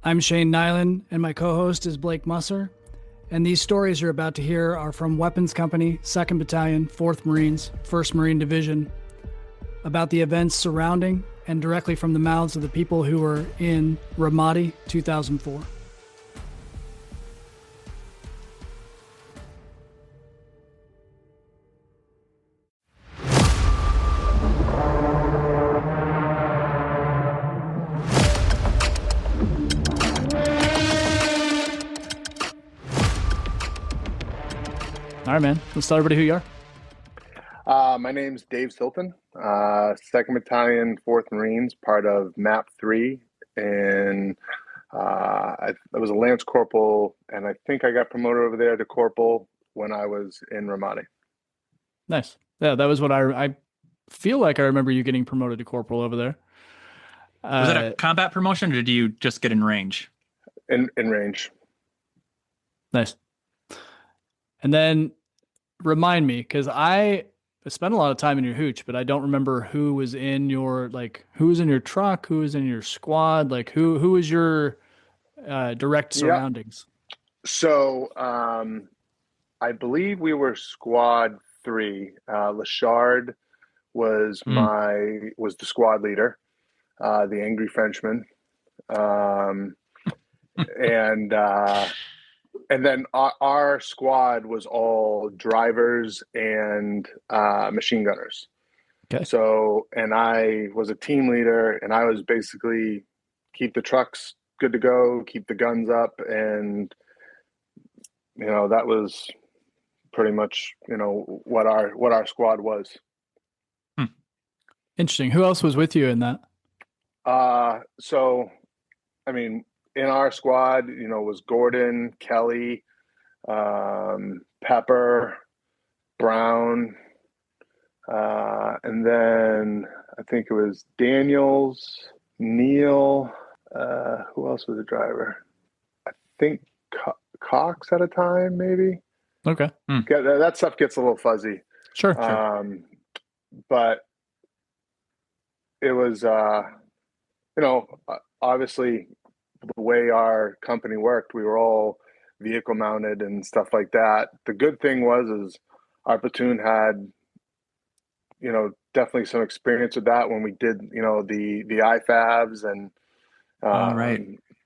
I'm Shane Nyland, and my co host is Blake Musser. And these stories you're about to hear are from Weapons Company, 2nd Battalion, 4th Marines, 1st Marine Division, about the events surrounding and directly from the mouths of the people who were in Ramadi 2004. All right, man. Let's tell everybody who you are. My name's Dave Silton, 2nd Battalion, 4th Marines, part of MAP 3. And I was a Lance Corporal, and I think I got promoted over there to Corporal when I was in Ramadi. Nice. Yeah, that was what I feel like I remember you getting promoted to Corporal over there. Was it a combat promotion, or did you just get in range? In range. Nice. And then remind me, because I spent a lot of time in your hooch, but I don't remember who was in your, who was in your truck, who was in your squad, who was your direct surroundings? Yep. So I believe we were squad 3. Lachard was was the squad leader, the angry Frenchman. And then our squad was all drivers and machine gunners. Okay. So, and I was a team leader, and I was basically keep the trucks good to go, keep the guns up, and that was pretty much what our squad was. Interesting. Who else was with you in that? So, I mean, in our squad, was Gordon, Kelly, Pepper, Brown, and then I think it was Daniels, Neil. Who else was a driver? I think Cox at a time, maybe. Okay. That stuff gets a little fuzzy. Sure. But it was, obviously, the way our company worked, we were all vehicle mounted and stuff like that. The good thing was our platoon had, definitely some experience with that when we did, the IFAVs and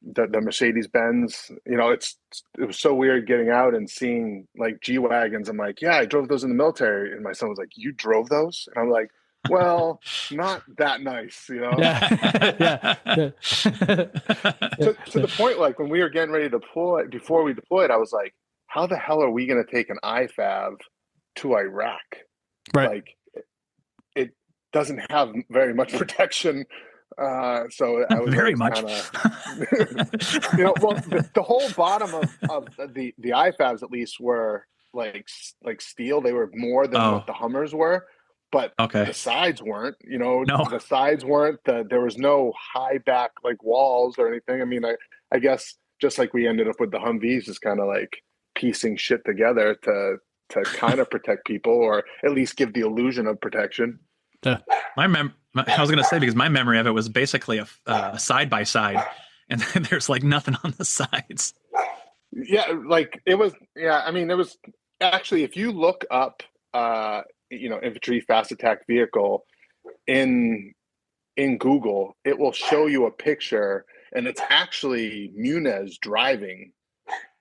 the Mercedes Benz. It was so weird getting out and seeing G wagons. I'm like, yeah, I drove those in the military, and my son was like, you drove those? And I'm like, well, not that nice, Yeah. To the point, when we were getting ready to deploy, before we deployed, I was like, how the hell are we going to take an IFAV to Iraq? Right. It doesn't have very much protection. So I was very much. Well, the whole bottom of the IFAVs at least were like steel. They were more than what the Hummers were. But the sides weren't, No. The sides weren't, there was no high back walls or anything. I mean, I guess just like we ended up with the Humvees, just kind of piecing shit together to kind of protect people, or at least give the illusion of protection. Yeah. I was going to say, because my memory of it was basically a side by side, and there's nothing on the sides. Yeah. It was, I mean, it was actually, if you look up, infantry fast attack vehicle in Google, it will show you a picture, and it's actually Muniz driving.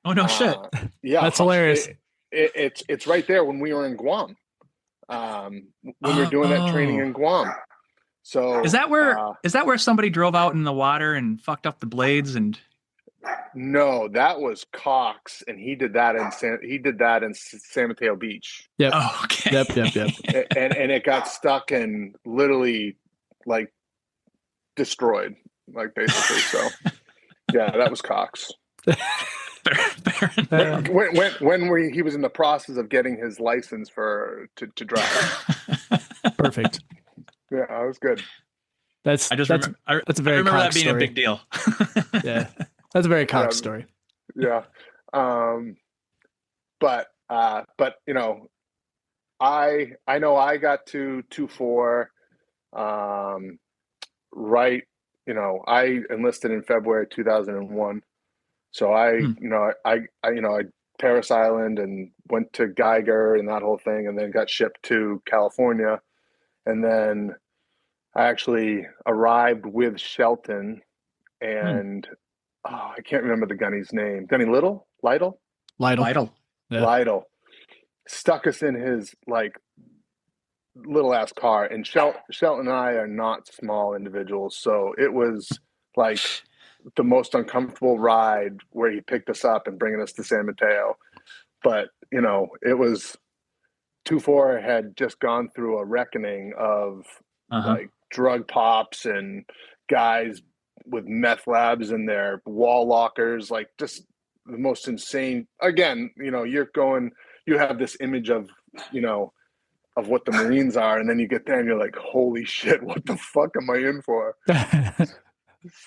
Oh no, shit! Yeah, that's hilarious. It's right there when we were in Guam. When we were doing that training in Guam. So is that where somebody drove out in the water and fucked up the blades? And no, that was Cox, and he did that in San Mateo Beach. Yep. Oh, okay. Yep. and it got stuck and literally destroyed, basically. So yeah, that was Cox. Fair. When he was in the process of getting his license to drive. Perfect. Yeah, that was good. That's a very remember Cox that being story. a big deal. Yeah, that's a very Cox story. Yeah, but I know I got to 2-4 right I enlisted in February 2001. So Hmm. I Paris Island and went to Geiger and that whole thing, and then got shipped to California. And then I actually arrived with Shelton Hmm. and I can't remember the gunny's name. Gunny Lytle? Lytle. Vital. Yeah. Lytle stuck us in his like little ass car, and Shelton and I are not small individuals, so it was like the most uncomfortable ride where he picked us up and bringing us to San Mateo. But it was 2-4 had just gone through a reckoning of Uh-huh. like drug pops and guys with meth labs in their wall lockers, like just the most insane. Again, you have this image of what the Marines are, and then you get there and you're like, holy shit, what the fuck am I in for?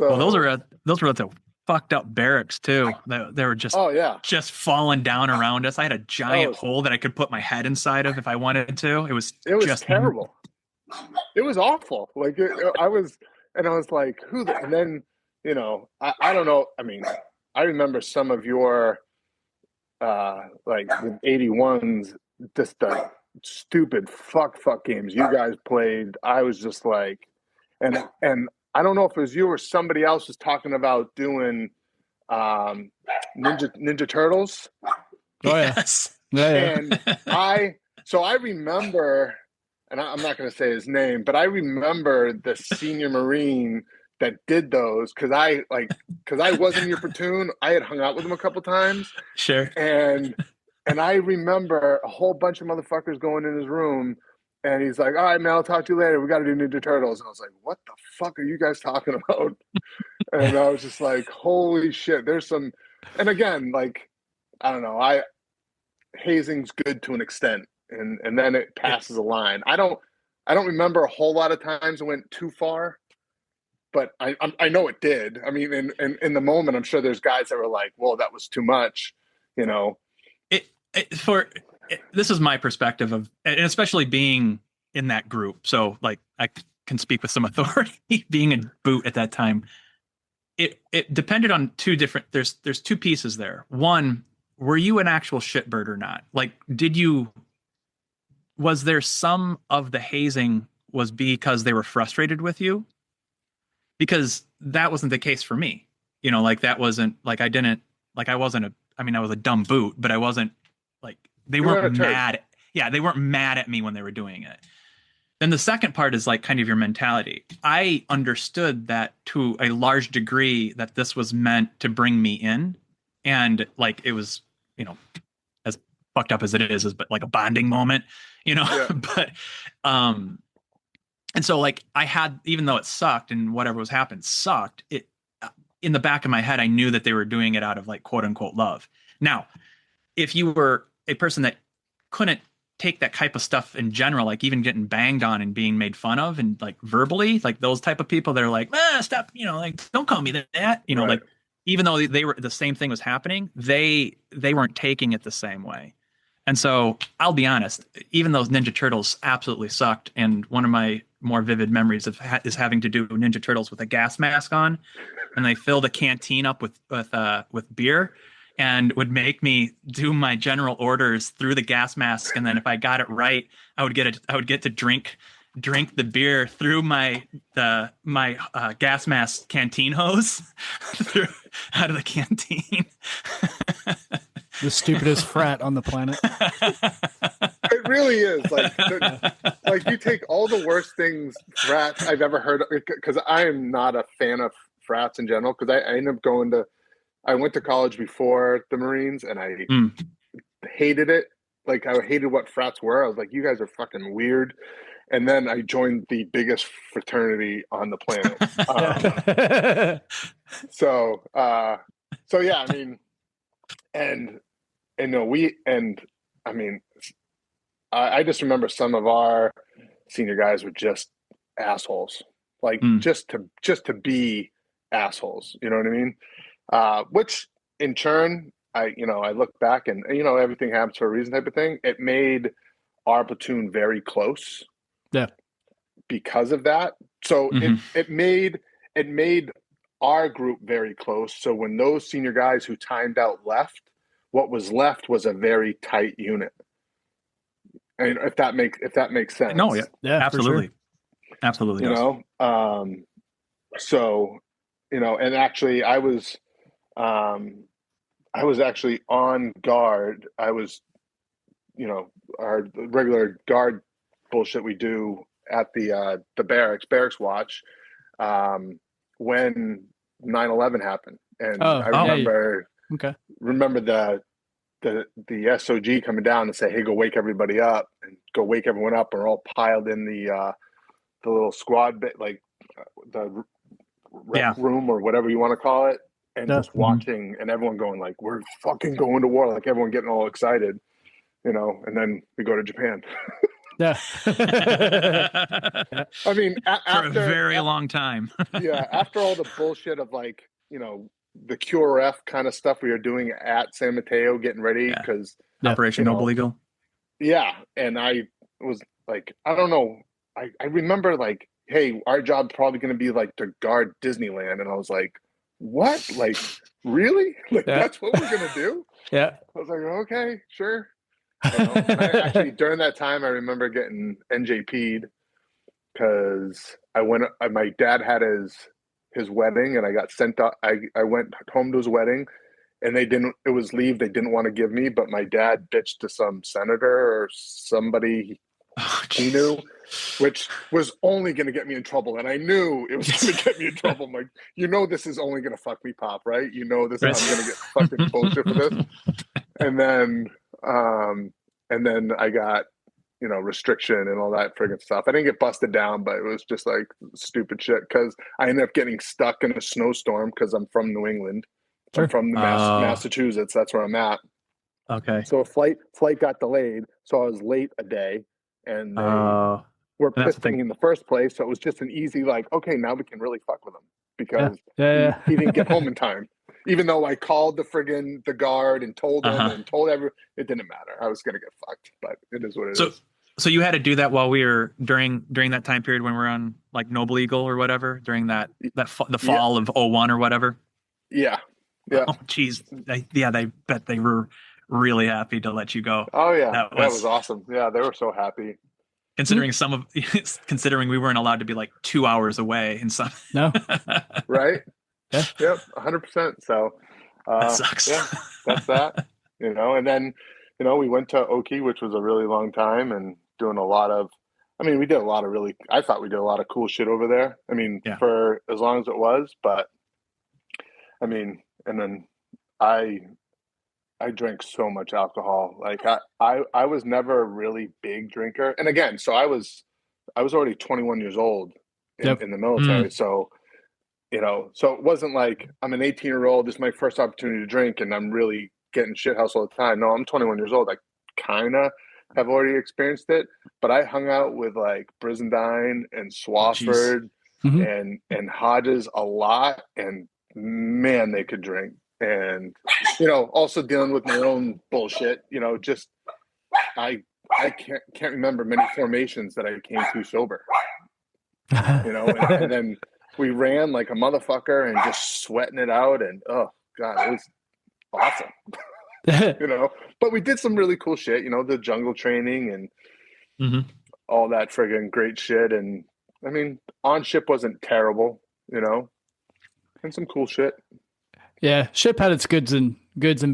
Well, those So, are the fucked up barracks too. They were oh yeah, just falling down around us. I had a oh, giant hole that I could put my head inside of if I wanted to. It was it was just terrible. It was awful. Like I was, and I was like, and then I don't know. I mean, I remember some of your like the 81s, just the stupid fuck games you guys played. I was just like, and I don't know if it was you or somebody else was talking about doing Ninja Turtles. Oh yeah. yes. Yeah. And I remember, and I'm not going to say his name, but I remember the senior Marine that did those because I was in your platoon. I had hung out with him a couple times, Sure. and I remember a whole bunch of motherfuckers going in his room, and he's like, "All right, man, I'll talk to you later. We got to do Ninja Turtles." And I was like, "What the fuck are you guys talking about?" And I was just like, "Holy shit!" There's some, and again, like I don't know, hazing's good to an extent, and then it passes a line. I don't remember a whole lot of times it went too far, but I know it did. I mean, in the moment, I'm sure there's guys that were like, "Whoa, that was too much," you know. This is my perspective of, and especially being in that group. So like I can speak with some authority being a boot at that time. It depended on two different, there's two pieces there. One, were you an actual shitbird or not? Like, was there some of the hazing was because they were frustrated with you? Because that wasn't the case for me. Like that wasn't like I wasn't I mean, I was a dumb boot, but I wasn't like, they You weren't weren't a turd. mad. Yeah, they weren't mad at me when they were doing it. Then the second part is like kind of your mentality. I understood that to a large degree that this was meant to bring me in. And like it was, as fucked up as it is but like a bonding moment, Yeah, but and so like I had, even though it sucked and whatever was happened sucked, it in the back of my head, I knew that they were doing it out of like quote unquote love. Now, if you were a person that couldn't take that type of stuff in general, like even getting banged on and being made fun of and like verbally, like those type of people, they're like, stop, like don't call me that, right. like even though they were the same thing was happening, they weren't taking it the same way. And so I'll be honest, even though Ninja Turtles absolutely sucked, and one of my more vivid memories is having to do Ninja Turtles with a gas mask on, and they filled a canteen up with beer, and would make me do my general orders through the gas mask, and then if I got it right, I would get to drink the beer through my gas mask canteen hose through out of the canteen. The stupidest frat on the planet. It really is like you take all the worst things frats I've ever heard, because I am not a fan of frats in general, because I ended up I went to college before the Marines, and I Mm. hated it. Like I hated what frats were. I was like, you guys are fucking weird. And then I joined the biggest fraternity on the planet. So yeah, I mean, and no, I mean, I just remember some of our senior guys were just assholes, like Mm. just to be assholes. You know what I mean? Which in turn, I look back and everything happens for a reason type of thing. It made our platoon very close. Yeah. Because of that. So Mm-hmm. it made it made our group very close. So when those senior guys who timed out left, what was left was a very tight unit. I mean, if that makes sense. No, yeah, absolutely, for sure. Absolutely. You does. know, so, you know, and actually I was actually on guard. I was, you know, our regular guard bullshit we do at the barracks watch, when 9/11 happened. And I remember, remember the SOG coming down and say, hey, go wake everybody up, and go wake everyone up. We're all piled in the little squad bit, like the rec room or whatever you want to call it, and just watching, and everyone going like, we're fucking going to war, like everyone getting all excited, you know, and then we go to Japan. Yeah. I mean, for a very long time. Yeah, after all the bullshit of, like, you know, the QRF kind of stuff we were doing at San Mateo, getting ready because Operation Noble Eagle. Yeah, and I was like, I don't know, I remember like, hey, our job's probably going to be like to guard Disneyland, and I was like, what? Like, really? Like, that's what we're going to do? Yeah. I was like, okay, sure. You know, actually, during that time, I remember getting NJP'd because my dad had his wedding, and I got sent up. I went home to his wedding, and it was leave they didn't want to give me, but my dad bitched to some senator or somebody he knew, which was only going to get me in trouble. And I knew it was going to get me in trouble. I'm like, you know, this is only going to fuck me, Pop, right? You know, I'm going to get fucking bullshit for this. And then I got, you know, restriction and all that friggin' stuff. I didn't get busted down, but it was just like stupid shit because I ended up getting stuck in a snowstorm because I'm from New England. Sure. I'm from Massachusetts. That's where I'm at. Okay. So a flight got delayed, so I was late a day, and they were pissed at me in the first place. So it was just an easy, like, okay, now we can really fuck with him because he didn't get home in time. Even though I called the guard and told them and told everyone, it didn't matter. I was gonna get fucked, but it is what it is. So you had to do that while we were during that time period when we were on like Noble Eagle or whatever, during the fall of 01 or whatever. Yeah. Yeah. Oh, geez. They bet they were really happy to let you go. Oh yeah, that was awesome. Yeah, they were so happy. Considering considering we weren't allowed to be like 2 hours away in some. No. Right. Yeah. Yep. 100%. So that sucks. Yeah, that's that. You know, and then, you know, we went to Oki, which was a really long time, and doing a lot of. I mean, we did a lot of I thought we did a lot of cool shit over there. I mean, for as long as it was, but I mean, and then I drank so much alcohol. Like I was never a really big drinker. And again, so I was already 21 years old in the military. So, you know, so it wasn't like I'm an 18-year-old. This is my first opportunity to drink, and I'm really getting shithoused all the time. No, I'm 21 years old. I kind of have already experienced it, but I hung out with like Brizendine and Swafford and Hodges a lot, and man, they could drink. And, you know, also dealing with my own bullshit, you know, just I can't remember many formations that I came to sober, you know, and then we ran like a motherfucker and just sweating it out, and oh god, it was awesome. You know, but we did some really cool shit, you know, the jungle training and all that friggin' great shit. And I mean, on ship wasn't terrible, you know, and some cool shit. Yeah, ship had its goods and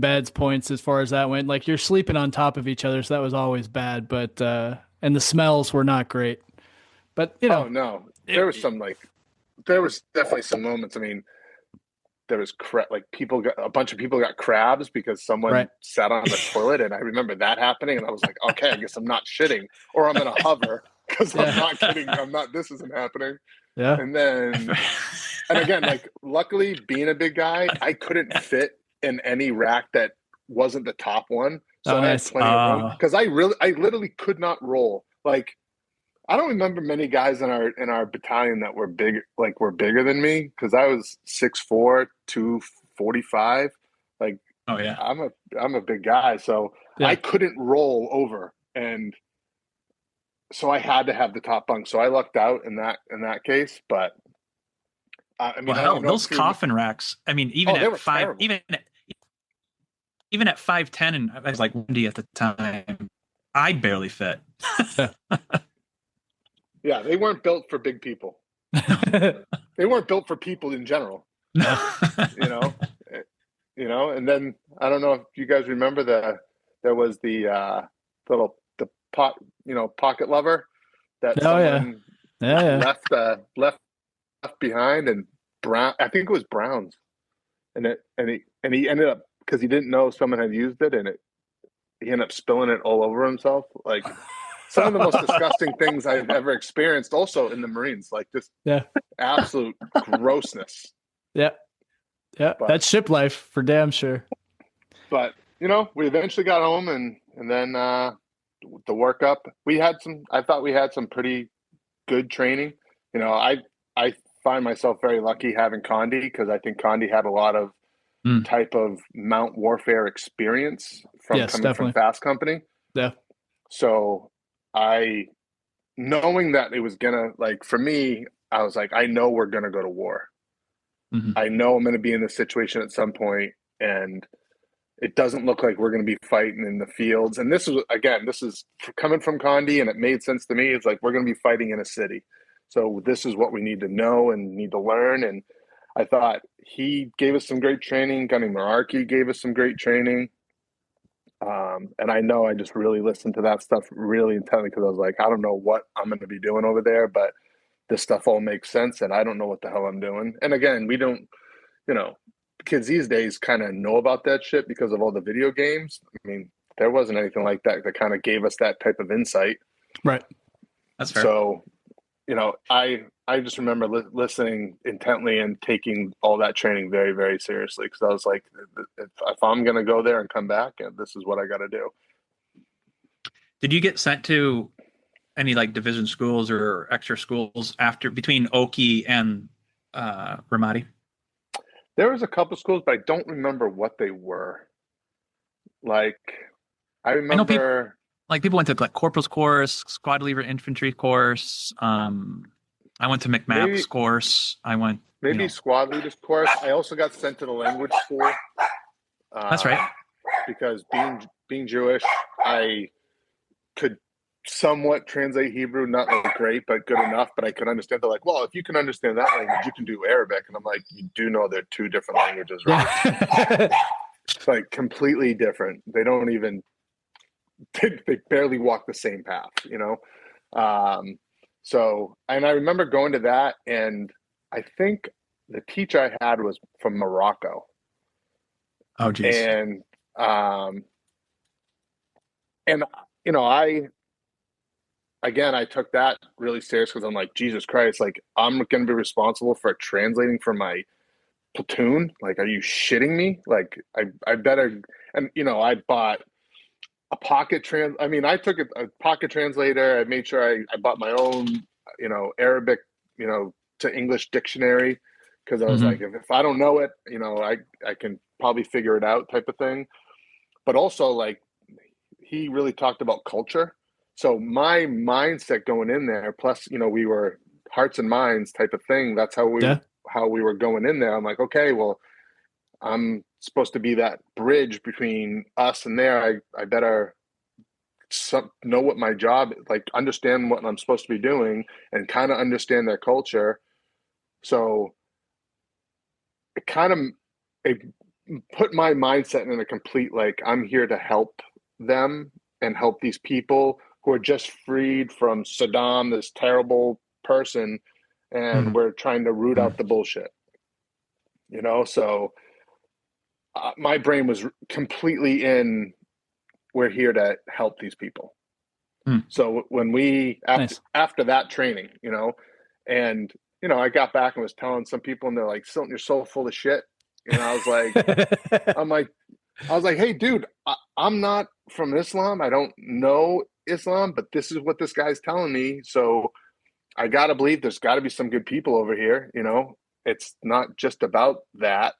bads points as far as that went. Like, you're sleeping on top of each other, so that was always bad. But and the smells were not great. But you know, no, there was definitely some moments. I mean, there was like a bunch of people got crabs because someone sat on the toilet, and I remember that happening, and I was like, okay, I guess I'm not shitting, or I'm gonna hover because I'm not kidding. This isn't happening. Yeah, and then. And again, like, luckily, being a big guy, I couldn't fit in any rack that wasn't the top one. So I had plenty of room because I literally could not roll. Like, I don't remember many guys in our battalion that were big, like were bigger than me, because I was 6'4", 245. Like, oh yeah, I'm a big guy, so I couldn't roll over, and so I had to have the top bunk. So I lucked out in that case, but. I mean, Well, I hell, don't know those through. coffin racks. I mean, Oh, they were terrible. even at 5'10", and I was like 1D at the time, I barely fit. Yeah, they weren't built for big people. They weren't built for people in general. You know, and then I don't know if you guys remember there was the pocket lever that Oh yeah. someone Yeah, left behind, and Brown, I think it was Brown's, and he ended up, because he didn't know someone had used it, and he ended up spilling it all over himself. Like, some of the most disgusting things I've ever experienced, also in the Marines, like this yeah. absolute grossness. Yeah. Yeah. But That's ship life for damn sure. but we eventually got home, and then the workup. I thought we had some pretty good training. I find myself very lucky having Condi, because I think Condi had a lot of Mm. type of mount warfare experience from Yes, coming from definitely. Fast Company. Yeah. So knowing that it was gonna, like, for me, I was like, I know we're gonna go to war. Mm-hmm. I know I'm gonna be in this situation at some point, and it doesn't look like we're going to be fighting in the fields. And this is coming from Condi, and it made sense to me. It's like, we're going to be fighting in a city. So this is what we need to know and need to learn. And I thought he gave us some great training. Gunny Meraki gave us some great training. And I know I just really listened to that stuff really intently, because I was like, I don't know what I'm going to be doing over there, but this stuff all makes sense, and I don't know what the hell I'm doing. And again, we don't, kids these days kind of know about that shit because of all the video games. I mean, there wasn't anything like that kind of gave us that type of insight. Right. That's fair. So, I just remember listening intently and taking all that training very, very seriously, because I was like, if I'm going to go there and come back, and this is what I got to do. Did you get sent to any like division schools or extra schools between Oki and Ramadi? There was a couple schools, but I don't remember what they were. Like, I remember, people went to like corporal's course, squad leader infantry course. I went to McMap's course. I went squad leaders course. I also got sent to the language school. That's right. Because being Jewish, I could somewhat translate Hebrew, not like great, but good enough. But I could understand. They're like, well, if you can understand that language, you can do Arabic. And I'm like, you do know they're two different languages, right? Yeah. It's like completely different. They don't even, they barely walk the same path, So, and I remember going to that, and I think the teacher I had was from Morocco. Oh, geez. And I took that really serious, because I'm like, Jesus Christ, like, I'm going to be responsible for translating for my platoon. Like, are you shitting me? Like, I better, and I bought a I took a pocket translator. I made sure I bought my own, Arabic, to English dictionary, because I was like, if I don't know it, I can probably figure it out, type of thing. But also, like, he really talked about culture. So my mindset going in there, plus, we were hearts and minds type of thing. That's how we were going in there. I'm like, okay, well, I'm supposed to be that bridge between us and there. I better know what my job, like, understand what I'm supposed to be doing, and kind of understand their culture. So it put my mindset in a complete, like, I'm here to help them and help these people who are just freed from Saddam, this terrible person, and we're trying to root out the bullshit. So my brain was completely in, we're here to help these people. So when after that training, and I got back and was telling some people, and they're like, Silton, you're so full of shit. And I was like, hey, dude, I'm not from Islam. I don't know Islam, but this is what this guy's telling me. So I got to believe there's got to be some good people over here. It's not just about that,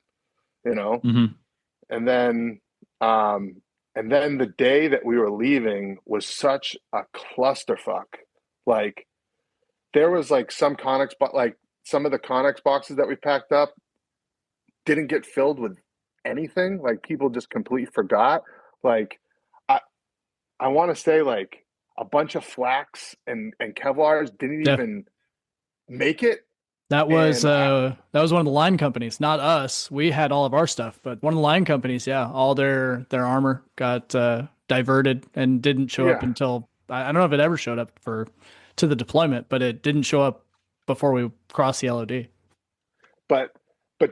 And then, the day that we were leaving was such a clusterfuck. Like, there was like some conics, but like some of the Connex boxes that we packed up didn't get filled with anything. Like people just completely forgot. Like I want to say like a bunch of flax and Kevlars didn't Yeah. even make it. That was one of the line companies, not us. We had all of our stuff, but one of the line companies, yeah, all their armor got diverted and didn't show up until I don't know if it ever showed up to the deployment, but it didn't show up before we crossed the LOD. But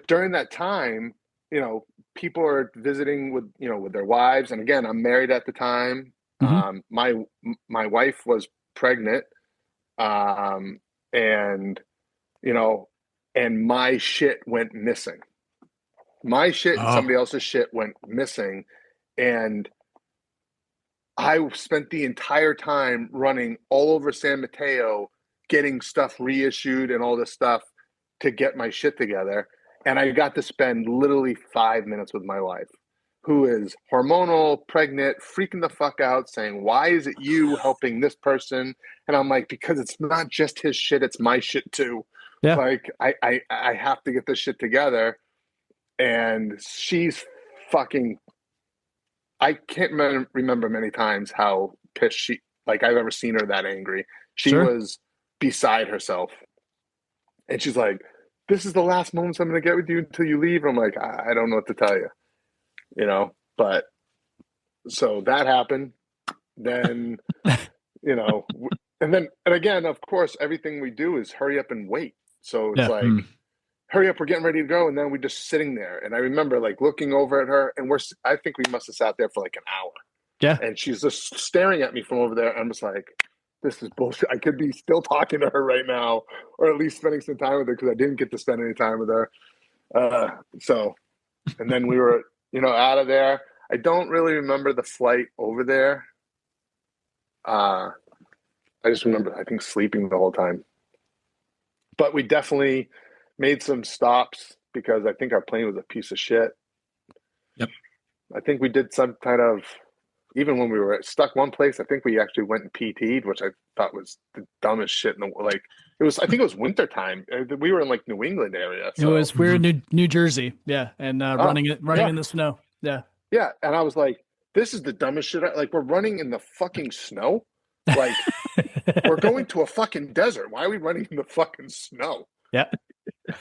during that time, you know, people are visiting with, you know, with their wives, and again, I'm married at the time. Mhm. My wife was pregnant, and you know, and my shit went missing. My shit and somebody else's shit went missing, and I spent the entire time running all over San Mateo, getting stuff reissued and all this stuff to get my shit together. And I got to spend literally 5 minutes with my wife, who is hormonal, pregnant, freaking the fuck out, saying, "Why is it you helping this person?" And I'm like, because it's not just his shit, it's my shit too. Yeah. Like I have to get this shit together. And she's fucking, I can't remember many times how pissed I've ever seen her that angry. She was beside herself. And she's like, "This is the last moments I'm going to get with you until you leave." And I'm like, I don't know what to tell you, you know, but so that happened. Then, you know, and again, of course, everything we do is hurry up and wait. So it's hurry up, we're getting ready to go. And then we're just sitting there. And I remember like looking over at her, and I think we must have sat there for like an hour. Yeah. And she's just staring at me from over there. I'm just like, this is bullshit. I could be still talking to her right now, or at least spending some time with her, because I didn't get to spend any time with her. So, and then we were, you know, out of there. I don't really remember the flight over there. I just remember, I think, sleeping the whole time. But we definitely made some stops because I think our plane was a piece of shit. Yep. I think we did some kind of, even when we were stuck one place, I think we actually went and PT'd, which I thought was the dumbest shit in the world. Like it was, I think it was winter time. We were in like New England area. So. We're in New Jersey. Yeah. And running in the snow. Yeah. Yeah. And I was like, this is the dumbest shit. Like we're running in the fucking snow. Like we're going to a fucking desert. Why are we running in the fucking snow? Yeah.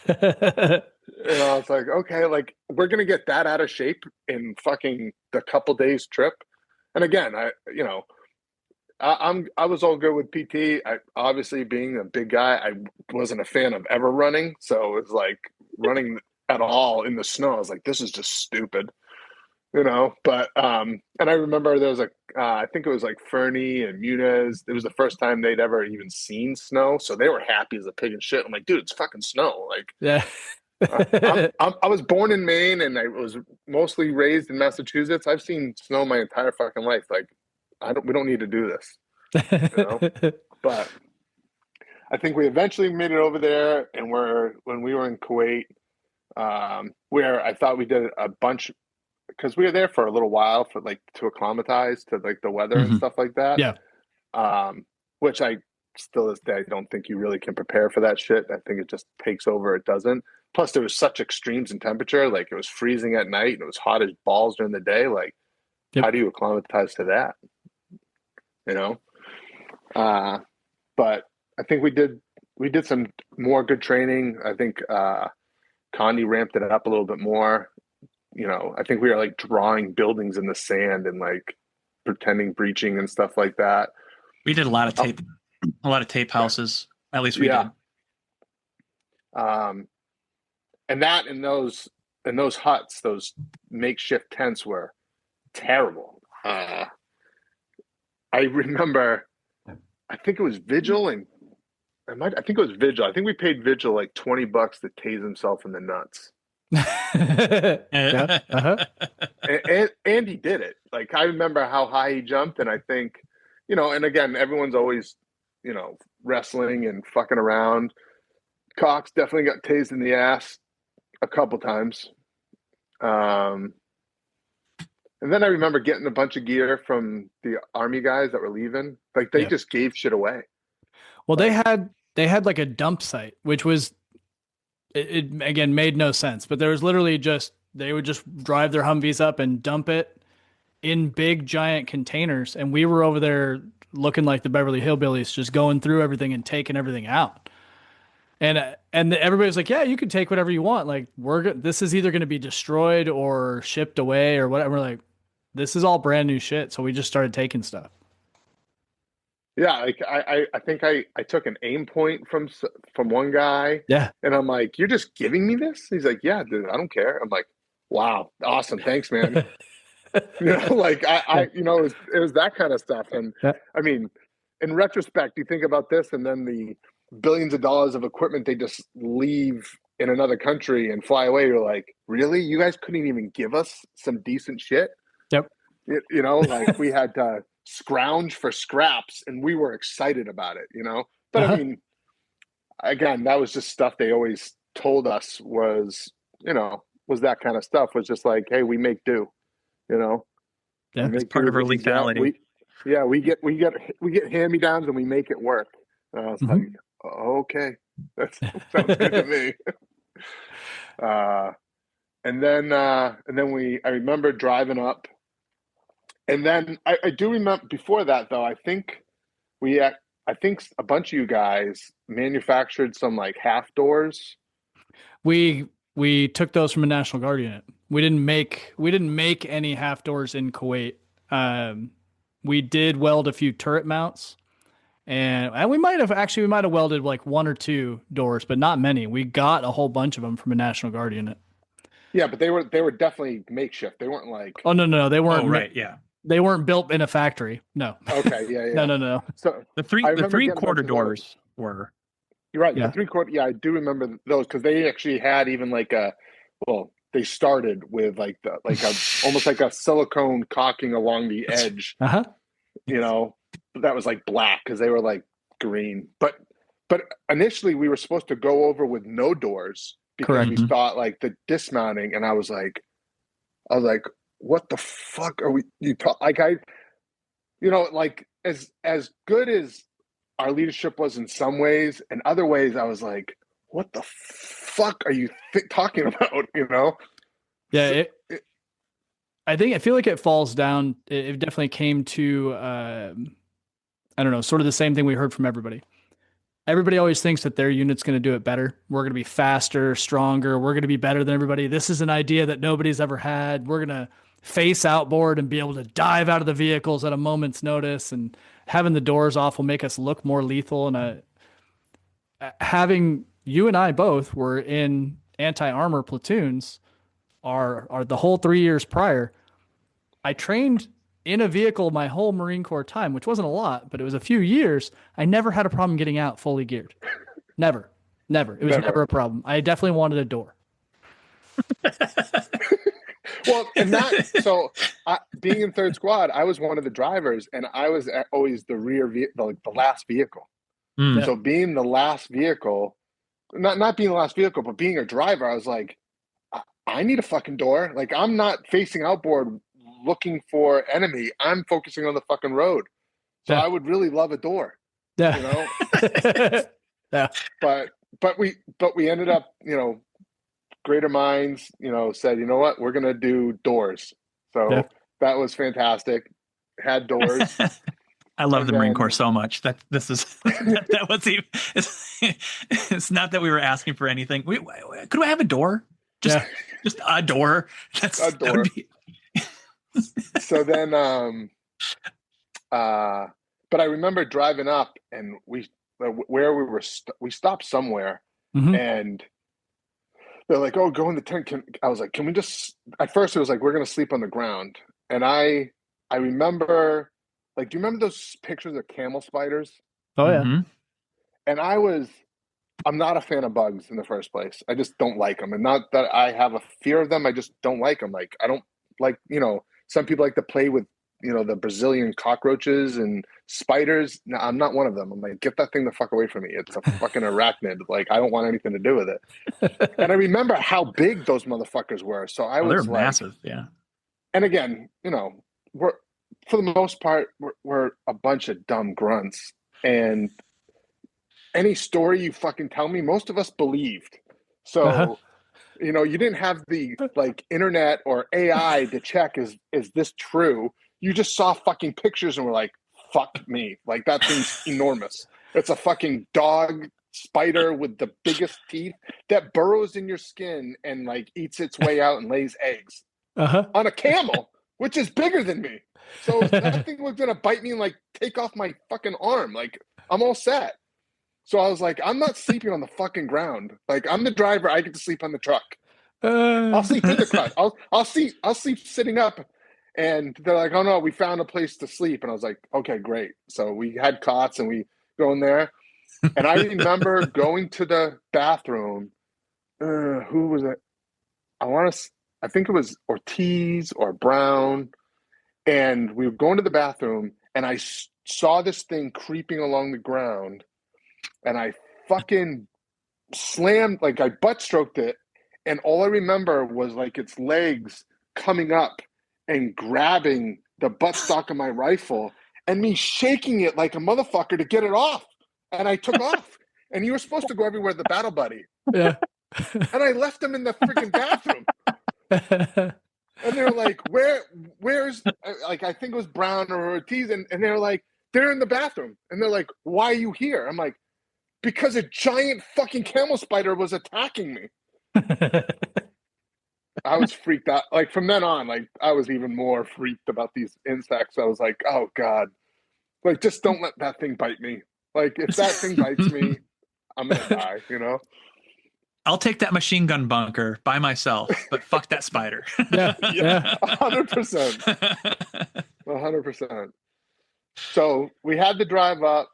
And I was like, okay, like we're gonna get that out of shape in fucking the couple days trip. And again, I was all good with PT. I obviously, being a big guy, I wasn't a fan of ever running. So it was like running at all in the snow. I was like, this is just stupid, you know. But and I remember there was I think it was like Fernie and Muniz. It was the first time they'd ever even seen snow, so they were happy as a pig in shit. I'm like, dude, it's fucking snow. Like, yeah. I was born in Maine and I was mostly raised in Massachusetts. I've seen snow my entire fucking life. Like, we don't need to do this, you know. But I think we eventually made it over there, and when we were in Kuwait, where I thought we did a bunch, because we were there for a little while for like to acclimatize to like the weather and stuff like that. Yeah. Which I still this day don't think you really can prepare for that shit. I think it just takes over. It doesn't. Plus, there was such extremes in temperature. Like it was freezing at night and it was hot as balls during the day. Like, how do you acclimatize to that? You know. But I think we did some more good training. I think Condi ramped it up a little bit more. You know, I think we were like drawing buildings in the sand and like pretending breaching and stuff like that. We did a lot of tape houses. At least we did. And that in those huts, those makeshift tents were terrible. I remember, I think it was Vigil, and I think it was Vigil. I think we paid Vigil like $20 to tase himself in the nuts. Yeah. And he did it. Like I remember how high he jumped, and I think, you know, and again, everyone's always, you know, wrestling and fucking around. Cox definitely got tased in the ass a couple times. And then I remember getting a bunch of gear from the army guys that were leaving. Like they just gave shit away. Well, they had like a dump site, which was it again made no sense. But there was literally just they would just drive their Humvees up and dump it in big giant containers, and we were over there looking like the Beverly Hillbillies, just going through everything and taking everything out. And everybody's like, yeah, you can take whatever you want. Like this is either going to be destroyed or shipped away or whatever. We're like, this is all brand new shit. So we just started taking stuff. Yeah, like I think I took an aim point from one guy. Yeah. And I'm like, you're just giving me this? He's like, yeah, dude, I don't care. I'm like, wow, awesome, thanks, man. Like it was that kind of stuff. And Yeah. I mean, in retrospect, you think about this, and then the billions of dollars of equipment they just leave in another country and fly away. You're like, really? You guys couldn't even give us some decent shit? Yep. Like we had to scrounge for scraps, and we were excited about it, But I mean, again, that was just stuff they always told us was that kind of stuff, was just like, hey, we make do, Yeah, it's part of our lethality. We get hand-me-downs and we make it work. And I was like, okay, that sounds good to me. And then I remember driving up, and then I do remember before that though. I think a bunch of you guys manufactured some like half doors. We took those from a National Guard unit. We didn't make any half doors in Kuwait. We did weld a few turret mounts, and we might have welded like one or two doors, but not many. We got a whole bunch of them from a National Guard unit. Yeah, but they were definitely makeshift. They weren't like. Oh no, they weren't. Oh right, yeah. They weren't built in a factory. No. Okay, yeah. No. So the three-quarter doors were. You're right. Yeah. The 3/4. Yeah, I do remember those, because they actually had even like they started with almost like a silicone caulking along the edge. That was like black because they were like green. But initially we were supposed to go over with no doors because Correct. we thought like the dismounting, and I was like, what the fuck are we? As good as our leadership was in some ways, in other ways I was like, what the fuck are you talking about? Yeah, I feel like it falls down. It definitely came to, I don't know, sort of the same thing we heard from everybody. Everybody always thinks that their unit's going to do it better. We're going to be faster, stronger. We're going to be better than everybody. This is an idea that nobody's ever had. We're going to face outboard and be able to dive out of the vehicles at a moment's notice, and having the doors off will make us look more lethal. And having you and I both were in anti-armor platoons are the whole 3 years prior. I trained in a vehicle my whole Marine Corps time, which wasn't a lot, but it was a few years. I never had a problem getting out fully geared. Never. It was never a problem. I definitely wanted a door. Well, and being in third squad, I was one of the drivers, and I was always the rear the last vehicle. Mm. So being the last vehicle, not being the last vehicle, but being a driver, I was like, I need a fucking door. Like, I'm not facing outboard looking for enemy. I'm focusing on the fucking road. So I would really love a door. Yeah. Yeah. But we ended up, greater minds, said, you know what, we're gonna do doors. So that was fantastic. Had doors. I love the Marine Corps so much that this is that was even. It's not that we were asking for anything. Could we have a door? Just a door. That's a door. So then, but I remember driving up, and we stopped somewhere, and they're like, "Oh, go in the tent." I was like, "Can we just?" At first, it was like, "We're gonna sleep on the ground," and I remember, like, do you remember those pictures of camel spiders? Oh yeah. Mm-hmm. And I'm not a fan of bugs in the first place. I just don't like them, and not that I have a fear of them. I just don't like them. Like, I don't like, some people like to play with, the Brazilian cockroaches and spiders. No, I'm not one of them. I'm like, get that thing the fuck away from me. It's a fucking arachnid. Like, I don't want anything to do with it. And I remember how big those motherfuckers were. So they're like, massive. Yeah. And again, we're, for the most part, we're a bunch of dumb grunts, and any story you fucking tell me, most of us believed. So, you didn't have the like internet or AI to check is this true? You just saw fucking pictures and were like, fuck me. Like that thing's enormous. It's a fucking dog spider with the biggest teeth that burrows in your skin and like eats its way out and lays eggs on a camel, which is bigger than me. So that thing was gonna bite me and like take off my fucking arm. Like I'm all set. So I was like, I'm not sleeping on the fucking ground. Like I'm the driver. I get to sleep on the truck. I'll sleep in the truck. I'll sleep sitting up. And they're like, oh no, we found a place to sleep. And I was like, okay, great. So we had cots and we go in there. And I remember going to the bathroom. Who was it? I think it was Ortiz or Brown. And we were going to the bathroom and I saw this thing creeping along the ground. And I fucking slammed, like I butt stroked it. And all I remember was like its legs coming up and grabbing the buttstock of my rifle and me shaking it like a motherfucker to get it off. And I took off. And you were supposed to go everywhere with the battle buddy. Yeah. And I left them in the freaking bathroom. And they're like, where's, like, I think it was Brown or Ortiz. And they're like, they're in the bathroom. And they're like, why are you here? I'm like, because a giant fucking camel spider was attacking me. I was freaked out. Like from then on, like I was even more freaked about these insects. I was like, oh God, like just don't let that thing bite me. Like if that thing bites me, I'm gonna die, I'll take that machine gun bunker by myself, but fuck that spider. Yeah. 100%. 100%. So we had the drive up.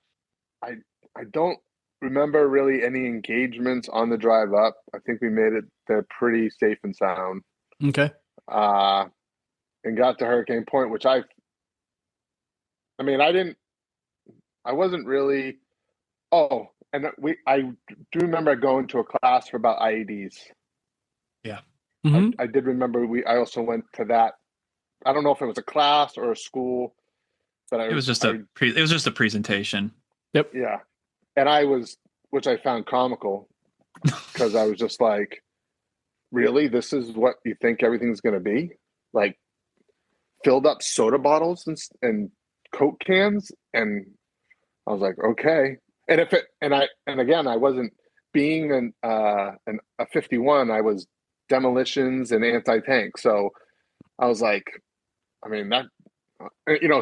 I don't remember really any engagements on the drive up. I think we made it there pretty safe and sound. Okay. And got to Hurricane Point, which I wasn't really. Oh, and I do remember going to a class for about IEDs. Yeah. Mm-hmm. I did remember I also went to that. I don't know if it was a class or a school, but it was just a presentation. Yep. Yeah. And which I found comical because I was just like, really? This is what you think everything's going to be? Like filled up soda bottles and Coke cans? And I was like, okay. And again, I wasn't being a 51. I was demolitions and anti-tank. So I was like, I mean, that,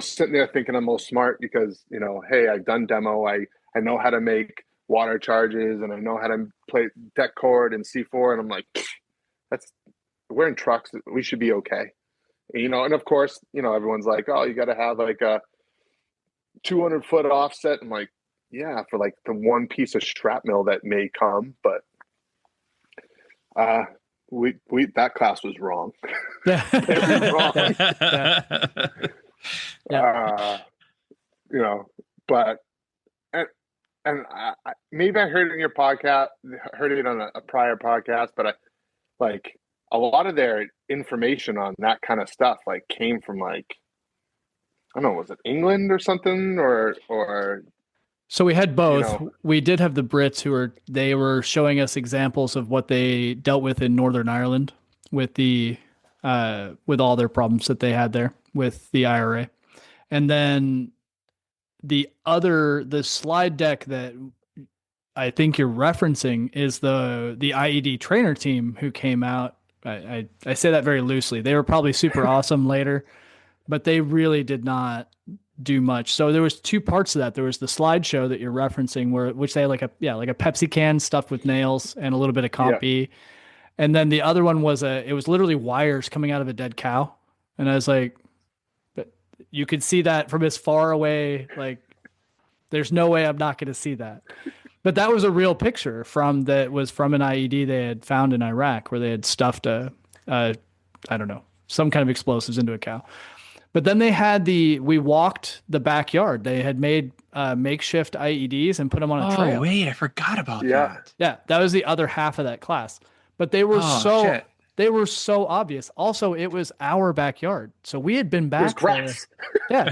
sitting there thinking I'm most smart because, hey, I've done demo. I know how to make water charges and I know how to play deck cord and C4. And I'm like, we're in trucks. We should be okay. And of course, everyone's like, oh, you got to have like a 200-foot offset. I'm like, yeah, for like the one piece of shrapnel that may come. But that class was wrong. Yeah. Wrong. Yeah. But and maybe I heard it in your podcast, heard it on a prior podcast, but like a lot of their information on that kind of stuff like came from like, I don't know, was it England or something or So we had both. We did have the Brits they were showing us examples of what they dealt with in Northern Ireland with with all their problems that they had there with the IRA. And then the slide deck that I think you're referencing is the IED trainer team who came out. I say that very loosely. They were probably super awesome later, but they really did not do much. So there was two parts of that. There was the slideshow that you're referencing which they had like a Pepsi can stuffed with nails and a little bit of Comp B. And then the other one was it was literally wires coming out of a dead cow. And I was like, but you could see that from as far away, like there's no way I'm not going to see that. But that was a real picture from an IED they had found in Iraq where they had stuffed I don't know, some kind of explosives into a cow. But then they had we walked the backyard. They had made makeshift IEDs and put them on a trail. Oh, wait, I forgot about that. Yeah, that was the other half of that class. But they were they were so obvious. Also, it was our backyard. So we had been back there. Yeah.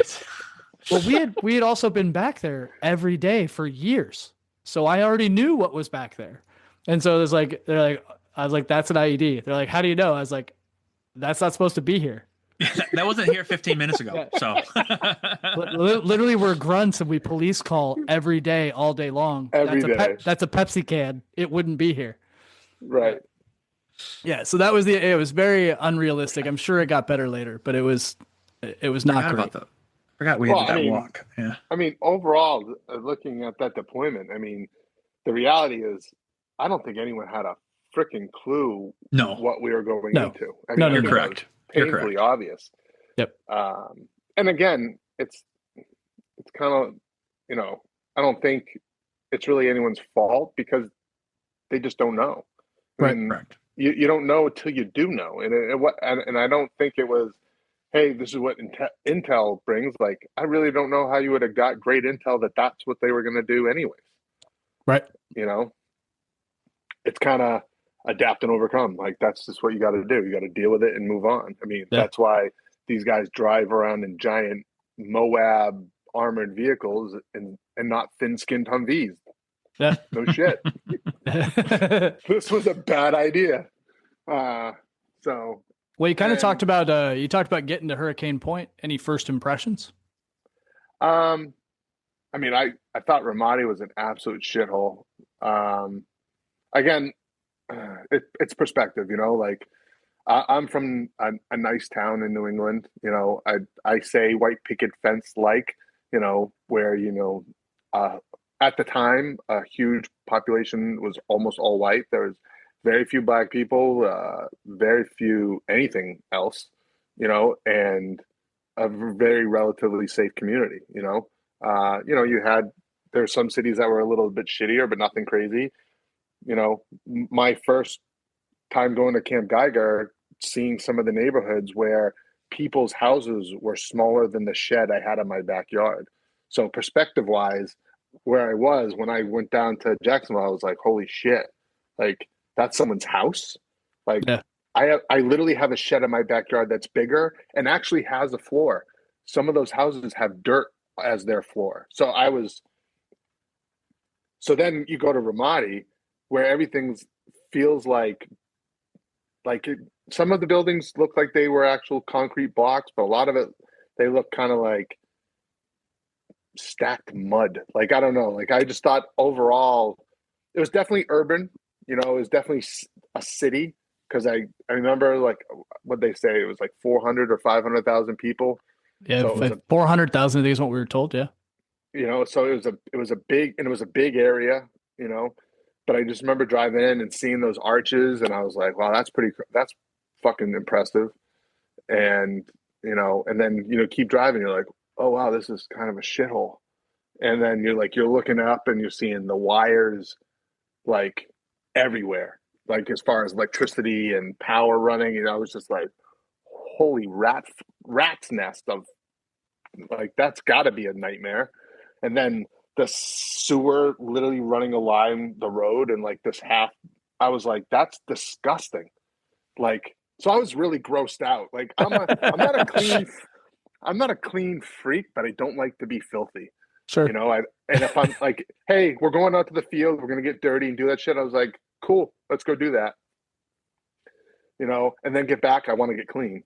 Well, we had also been back there every day for years. So I already knew what was back there. And so there's like, I was like, that's an IED. They're like, how do you know? I was like, that's not supposed to be here. That wasn't here 15 minutes ago. Yeah. So Literally, we're grunts and we police call every day, all day long. Every day. That's a Pepsi can. It wouldn't be here. Right. Yeah. So that was it was very unrealistic. I'm sure it got better later, but it was not great. Forgot we had that walk. Yeah. I mean, overall, looking at that deployment, I mean, the reality is, I don't think anyone had a freaking clue what we were going into. I mean, you're correct. Painfully obvious. Yep. And again, it's kind of, I don't think it's really anyone's fault because they just don't know. Right. Correct. You don't know until you do know, and I don't think it was, hey, this is what Intel brings. Like, I really don't know how you would have got great intel that that's what they were going to do anyways. Right. It's kind of adapt and overcome. Like, that's just what you got to do. You got to deal with it and move on. I mean, that's why these guys drive around in giant Moab armored vehicles and not thin-skinned Humvees. Yeah. No shit. This was a bad idea. Well, you kind of talked about getting to Hurricane Point. Any first impressions? I mean, I thought Ramadi was an absolute shithole. Again, it's perspective, like I'm from a nice town in New England. I say white picket fence, like, where, at the time, a huge population was almost all white. There was very few black people, very few anything else, and a very relatively safe community, there's some cities that were a little bit shittier, but nothing crazy. My first time going to Camp Geiger, seeing some of the neighborhoods where people's houses were smaller than the shed I had in my backyard. So perspective wise, where I was when I went down to Jacksonville, I was like, holy shit, like that's someone's house. Like, yeah. I literally have a shed in my backyard that's bigger and actually has a floor. Some of those houses have dirt as their floor. So then you go to Ramadi, where everything feels like some of the buildings look like they were actual concrete blocks, but a lot of it, they look kind of like stacked mud. Like, I don't know. Like, I just thought overall, it was definitely urban. It was definitely a city, because I remember, like, what they say, it was like 400 or 500,000 people. Yeah, so 400,000, I think is what we were told. Yeah. So it was a big area, but I just remember driving in and seeing those arches, and I was like, wow, that's fucking impressive. And, and then, keep driving. You're like, oh, wow, this is kind of a shithole. And then you're looking up and you're seeing the wires like everywhere, like as far as electricity and power running. I was just like, holy rat's nest of, like, that's got to be a nightmare. And then the sewer literally running along the road, and like this half, I was like, that's disgusting. Like, so I was really grossed out. Like, I'm not a clean freak, but I don't like to be filthy. Sure. And if I'm like, hey, we're going out to the field, we're going to get dirty and do that shit, I was like, cool, let's go do that. And then get back, I want to get clean.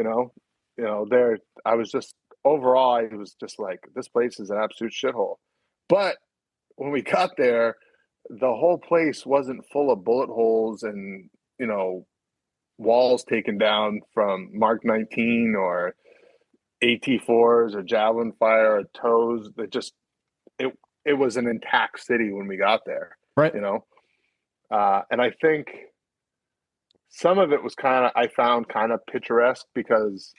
I was just, overall, I was just like, this place is an absolute shithole. But when we got there, the whole place wasn't full of bullet holes and, walls taken down from Mark 19 or AT4s or javelin fire or toes. It was an intact city when we got there. Right. And I think some of it was I found kind of picturesque, because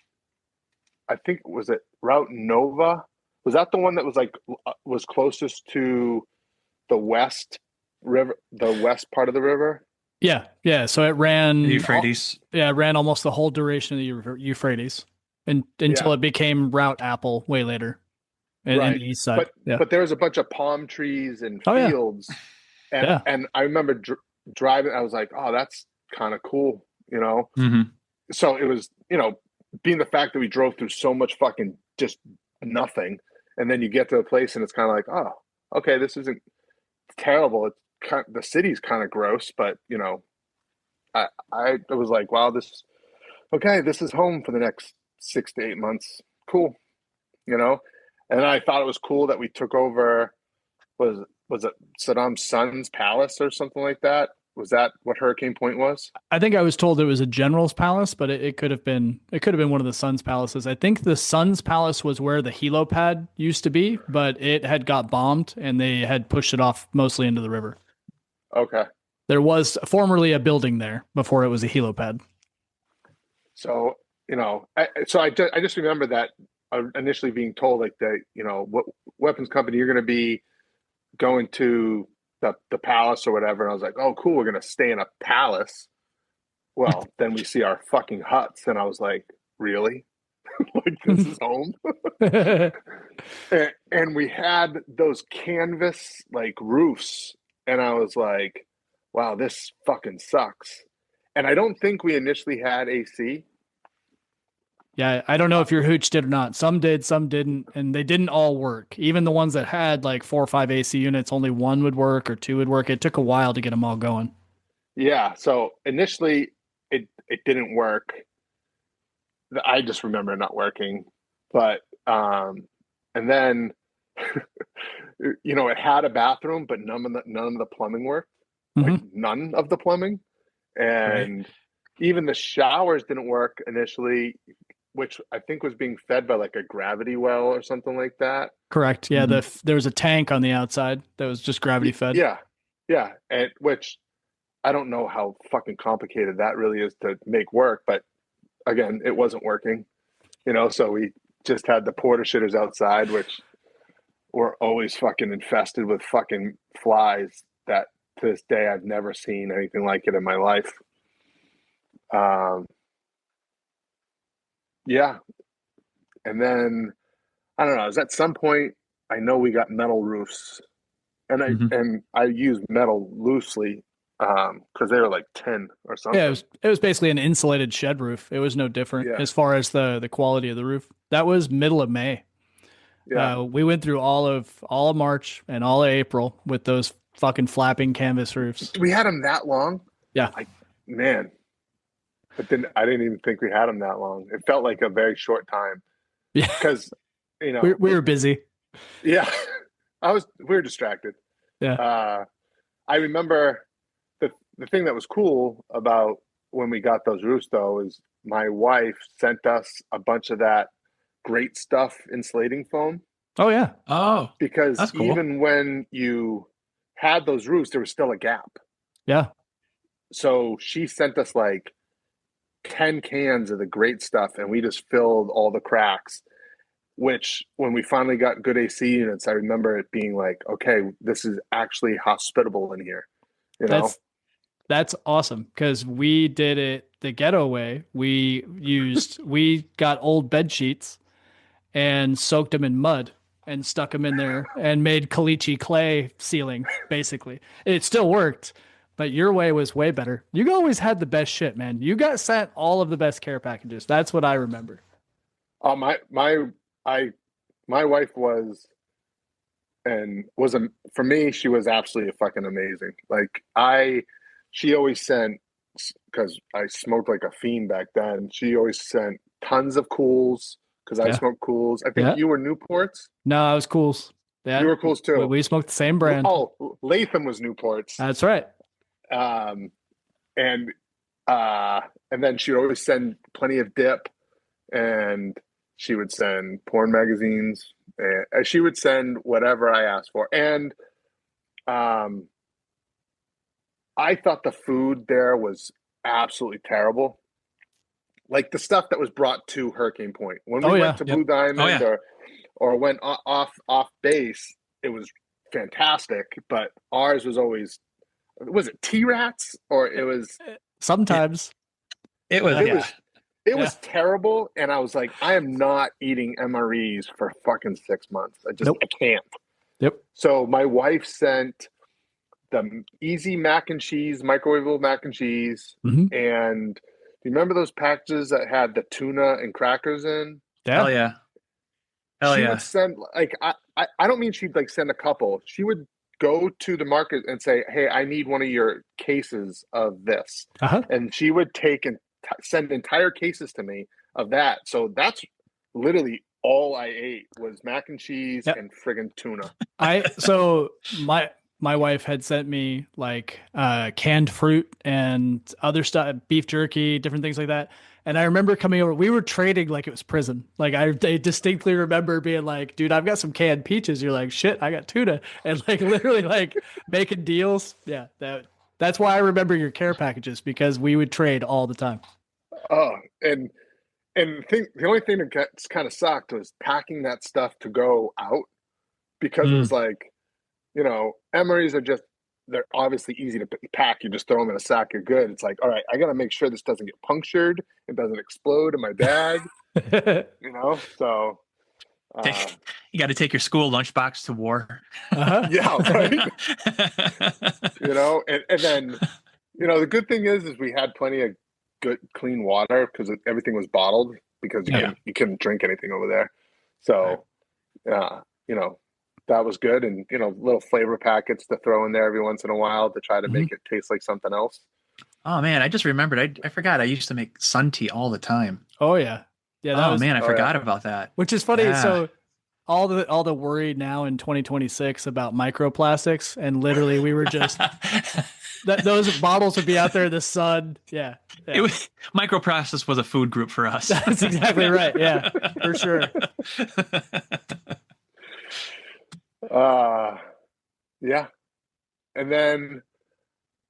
I think, was it Route Nova? Was that the one that was was closest to the west river, the west part of the river? Yeah. Yeah. So it ran the Euphrates. It ran almost the whole duration of the Euphrates until it became Route Apple way later in the east side. But there was a bunch of palm trees and fields. Yeah. And I remember driving, I was like, oh, that's kind of cool, Mm-hmm. So it was, being the fact that we drove through so much fucking just nothing. And then you get to a place and it's kind of like, oh, okay, this isn't terrible. It's the city's kind of gross, but you know, I was like, wow, this is home for the next 6 to 8 months. Cool, you know. And I thought it was cool that we took over. Was it Saddam's son's palace or something like that? Was that what Hurricane Point was? I think I was told it was a general's palace, but it could have been one of the Sun's palaces. I think the Sun's palace was where the helipad used to be, but it had got bombed and they had pushed it off mostly into the river. Okay. There was formerly a building there before it was a helipad. So, you know, I just remember that initially being told like that, you know, what weapons company you're going to be going to the palace or whatever. And I was like, oh, cool. We're going to stay in a palace. Well, then we see our fucking huts. And I was like, really? Like, this is home? and we had those canvas like roofs. And I was like, wow, this fucking sucks. And I don't think we initially had AC. Yeah, I don't know if your hooch did or not. Some did, some didn't, and they didn't all work. Even the ones that had like 4 or 5 AC units, only one would work or two would work. It took a while to get them all going. Yeah, so initially it didn't work. I just remember it not working, but and then you know, it had a bathroom, but none of the plumbing worked. Like none of the plumbing, and even the showers didn't work initially, which I think was being fed by like a gravity well or something like that. Correct. Yeah, there was a tank on the outside that was just gravity fed. Yeah, and which I don't know how fucking complicated that really is to make work, but again, it wasn't working. You know, so we just had the porta shitters outside, which were always fucking infested with fucking flies that to this day I've never seen anything like it in my life. Yeah. And then I don't know, it was at some point I know we got metal roofs and I use metal loosely because they were like tin or something. Yeah, it was basically an insulated shed roof. It was no different as far as the quality of the roof. That was middle of May. Yeah, we went through all of March and all of April with those fucking flapping canvas roofs. We had them that long? Yeah, man. But then I didn't even think we had them that long. It felt like a very short time. Yeah, because you know we were busy. Yeah, we were distracted. Yeah, I remember the thing that was cool about when we got those roofs though is my wife sent us a bunch of that great stuff insulating foam. Oh yeah. Oh, because that's cool. Even when you had those roofs, there was still a gap. Yeah. So she sent us like 10 cans of the great stuff and we just filled all the cracks, which when we finally got good AC units, I remember it being like, okay, this is actually hospitable in here. You know? That's awesome because we did it the ghetto way. We got old bed sheets and soaked them in mud and stuck them in there and made caliche clay ceiling, basically. It still worked, but your way was way better. You always had the best shit, man. You got sent all of the best care packages. That's what I remember. Oh, my wife was for me, she was absolutely fucking amazing. Like she always sent, because I smoked like a fiend back then. She always sent tons of Cools because I smoked Cools. I think you were Newports. No, I was Cools. Yeah, you were Cools too. We smoked the same brand. Oh, Latham was Newports. That's right. And then she would always send plenty of dip, and she would send porn magazines, and she would send whatever I asked for. And I thought the food there was absolutely terrible. Like the stuff that was brought to Hurricane Point. When we went to Blue Diamond or went off base, it was fantastic. But ours was always, was it T-Rats? Or it was... Sometimes. It was terrible. And I was like, I am not eating MREs for fucking 6 months. I can't. Yep. So my wife sent the easy mac and cheese, microwavable mac and cheese. Mm-hmm. And do you remember those packages that had the tuna and crackers in? Yeah. Hell yeah. She would send, like, I don't mean she'd like send a couple. She would go to the market and say, hey, I need one of your cases of this. And she would take and send entire cases to me of that. So that's literally all I ate was mac and cheese and friggin' tuna. So my wife had sent me like canned fruit and other stuff, beef jerky, different things like that. And I remember coming over, we were trading like it was prison. Like I distinctly remember being like, dude, I've got some canned peaches. You're like, shit, I got tuna. And like literally like making deals. Yeah. That's why I remember your care packages, because we would trade all the time. Oh, and the only thing that gets kind of sucked was packing that stuff to go out, because it was like, you know, emeries are just, they're obviously easy to pack. You just throw them in a sack, you're good. It's like, all right, I got to make sure this doesn't get punctured. It doesn't explode in my bag, you know? So you got to take your school lunchbox to war. Yeah, right. You know, and then, you know, the good thing is we had plenty of good, clean water because everything was bottled, because you couldn't drink anything over there. So, you know, that was good. And, you know, little flavor packets to throw in there every once in a while to try to make it taste like something else. Oh man, I just remembered. I forgot. I used to make sun tea all the time. Oh yeah. Yeah. I forgot about that. Which is funny. Yeah. So all the worry now in 2026 about microplastics, and literally we were just those bottles would be out there in the sun. Yeah. It was microplastics was a food group for us. That's exactly right. Yeah, for sure. Yeah. And then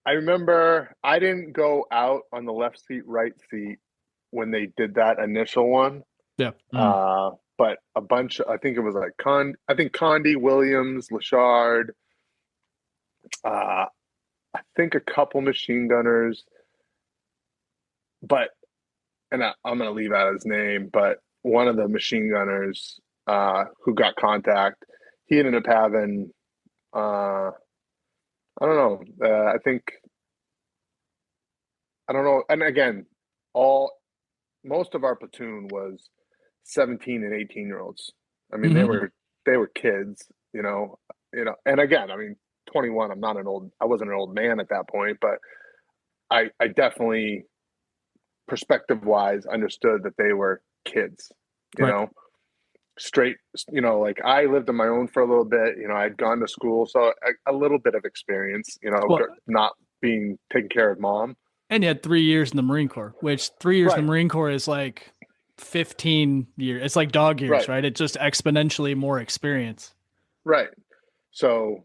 I remember I didn't go out on the left seat, right seat when they did that initial one. Yeah. But a bunch, I think it was like Condi, Williams, Lachard, I think a couple machine gunners, and I'm going to leave out his name, but one of the machine gunners who got contact, he ended up having, I don't know, I don't know. And again, most of our platoon was 17 and 18-year-olds. I mean, they were kids, you know, and again, I mean, 21, I wasn't an old man at that point, but I definitely, perspective wise, understood that they were kids, you know, straight, you know, like I lived on my own for a little bit, you know, I'd gone to school. So a little bit of experience, you know, not being taken care of mom. And you had 3 years in the Marine Corps, which 3 years in the Marine Corps is like 15 years. It's like dog years, right? It's just exponentially more experience. Right. So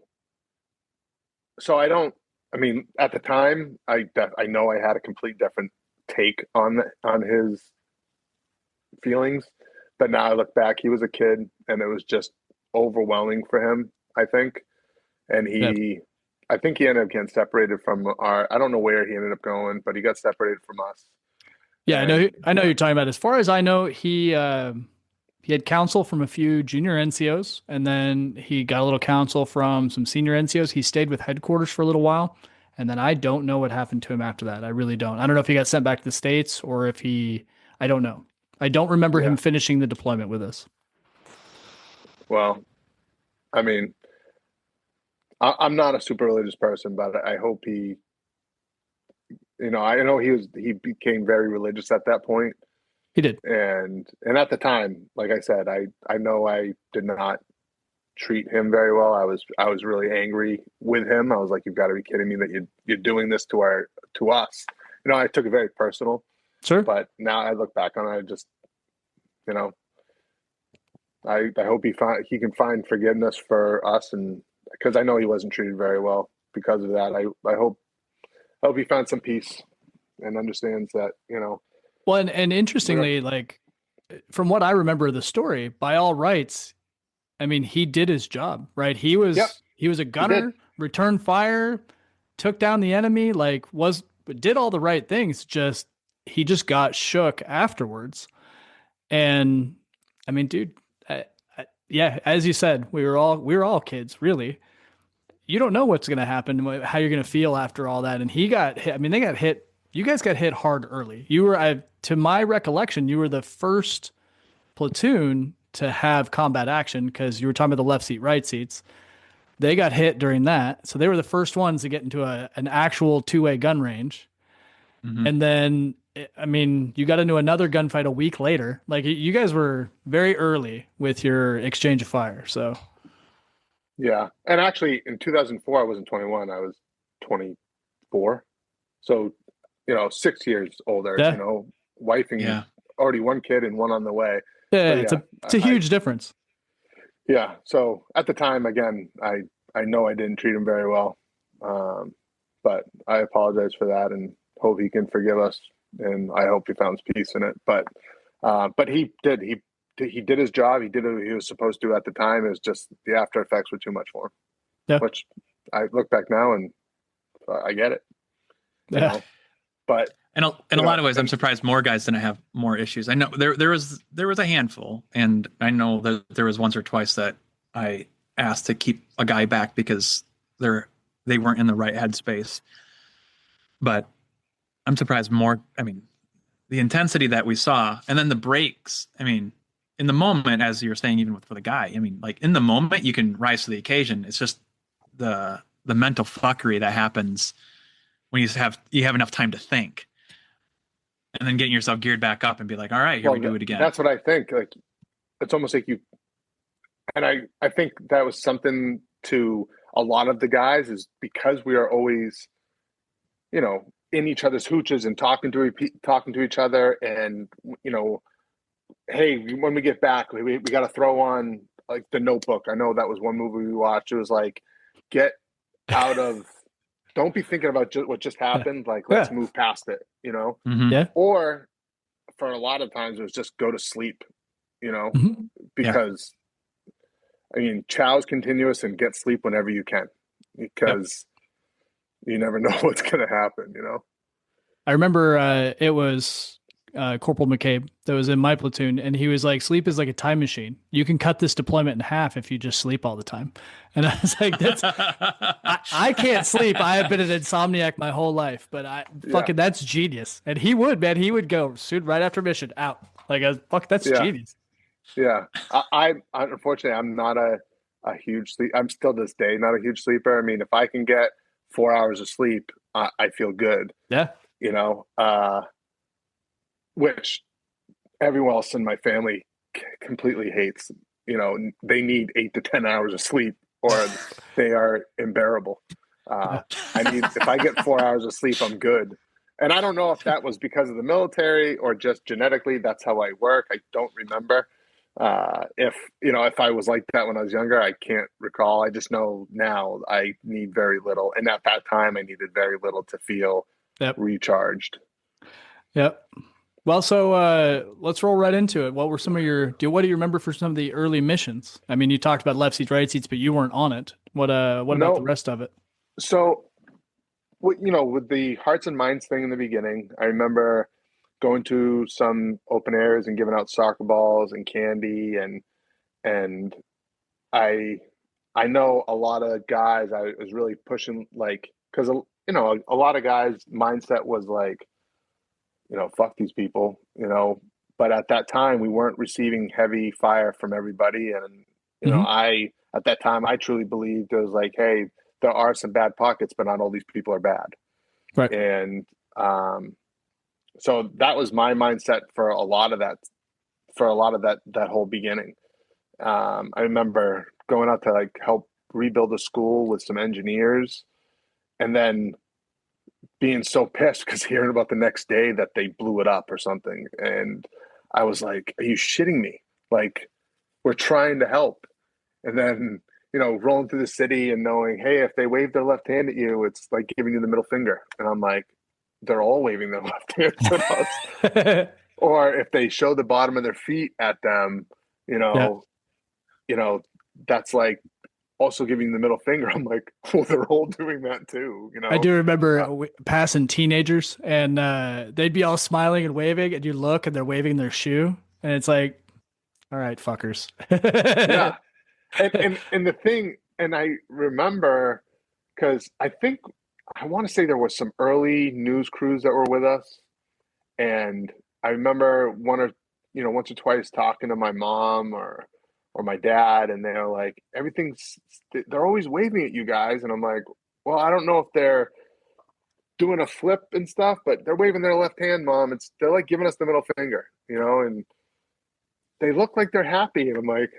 I mean, at the time, I know I had a complete different take on his feelings, but now I look back, he was a kid and it was just overwhelming for him, I think. And I think he ended up getting separated from I don't know where he ended up going, but he got separated from us. Yeah, I know you're talking about. As far as I know, he had counsel from a few junior NCOs, and then he got a little counsel from some senior NCOs. He stayed with headquarters for a little while, and then I don't know what happened to him after that. I really don't. I don't know if he got sent back to the States or if I don't know. I don't remember him finishing the deployment with us. Well, I mean, I'm not a super religious person, but I hope he, you know, I know he became very religious at that point. He did. And at the time, like I said, I know I did not treat him very well. I was really angry with him. I was like, you've got to be kidding me that you're doing this to us. You know, I took it very personal. Sure. But now I look back on it, I just, you know, I hope he can find forgiveness for us, and because I know he wasn't treated very well because of that. I hope he found some peace and understands that, you know. Well, and interestingly, like from what I remember of the story, by all rights, I mean, he did his job, right? He was a gunner, returned fire, took down the enemy, like did all the right things. He just got shook afterwards. And I mean, dude, yeah, as you said, we were all kids, really. You don't know what's going to happen, how you're going to feel after all that. And he got hit. I mean, they got hit. You guys got hit hard early. To my recollection, you were the first platoon to have combat action, because you were talking about the left seat, right seats. They got hit during that. So they were the first ones to get into an actual two-way gun range. Mhm. And then, I mean, you got into another gunfight a week later. Like you guys were very early with your exchange of fire. So Yeah. And actually in 2004, I wasn't 21. I was 24. So, 6 years older, yeah, wife and Yeah. already one kid and one on the way. yeah, So it's yeah, a huge difference. yeah. So at the time, again, I know I didn't treat him very well. But I apologize for that and hope he can forgive us. And I hope he found peace in it. But he did his job. He did what he was supposed to at the time. It was just the after effects were too much for him, Yeah, which I look back now and I get it, you yeah, know, but And in a lot of ways, I'm surprised more guys didn't have more issues. I know there was a handful, and I know that there was once or twice that I asked to keep a guy back because they weren't in the right headspace. But I'm surprised more. I mean, the intensity that we saw, and then the breaks. I mean, in the moment, as you were saying, even for the guy, I mean, like in the moment, you can rise to the occasion. It's just the mental fuckery that happens when you have enough time to think, and then getting yourself geared back up and be like, all right, here we do it again. That's what I think. Like, it's almost like you, and I think that was something to a lot of the guys is because we are always, in each other's hooches and talking to each other. And, hey, when we get back, we got to throw on like The Notebook. I know that was one movie we watched. It was like, get out of, don't be thinking about what just happened. Like, let's yeah, move past it, Mhm. yeah. or for a lot of times it was just go to sleep, Mhm. because I mean, chow's continuous and get sleep whenever you can because you never know what's going to happen, I remember it was Corporal McCabe that was in my platoon, and he was like, "Sleep is like a time machine. You can cut this deployment in half if you just sleep all the time." And I was like, "That's I can't sleep. I have been an insomniac my whole life, but Yeah. that's genius." And he would, man, he would go soon right after mission out. Like, fuck, that's Yeah. genius. Yeah. I unfortunately, I'm not a huge sleep. I'm still to this day not a huge sleeper. I mean, if I can get 4 hours of sleep, I feel good, Yeah, which everyone else in my family completely hates. They need 8 to 10 hours of sleep or they are unbearable. yeah. If I get 4 hours of sleep, I'm good. And I don't know if that was because of the military or just genetically, that's how I work. I don't remember. If I was like that when I was younger, I can't recall. I just know now I need very little. And at that time, I needed very little to feel Yep, recharged. yep. Well, so let's roll right into it. What were some of what do you remember for some of the early missions? I mean, you talked about left seats, right seats, but you weren't on it. What about the No. rest of it? So, with the hearts and minds thing in the beginning, I remember going to some open airs and giving out soccer balls and candy and I I know a lot of guys I was really pushing like because a lot of guys mindset was like fuck these people but at that time we weren't receiving heavy fire from everybody and Hmm. I at that time I truly believed it was like hey there are some bad pockets but not all these people are bad Right. and so that was my mindset for a lot of that whole beginning. I remember going out to like help rebuild a school with some engineers and then being so pissed because hearing about the next day that they blew it up or something. And I was like, are you shitting me? Like, we're trying to help. And then, rolling through the city and knowing, hey, if they wave their left hand at you, it's like giving you the middle finger. And I'm like, they're all waving their left hands at us. Or if they show the bottom of their feet at them, you Yeah, know, that's like also giving the middle finger. I'm like, well, they're all doing that too, I do remember Uh, passing teenagers, and they'd be all smiling and waving, and you look, and they're waving their shoe, and it's like, all right, fuckers. yeah. And the thing, and I remember because I want to say there was some early news crews that were with us, and I remember once or twice talking to my mom or or my dad, and they're like, they're always waving at you guys. And I'm like, well, I don't know if they're doing a flip and stuff, but they're waving their left hand, Mom. They're like giving us the middle finger, and they look like they're happy. And I'm like,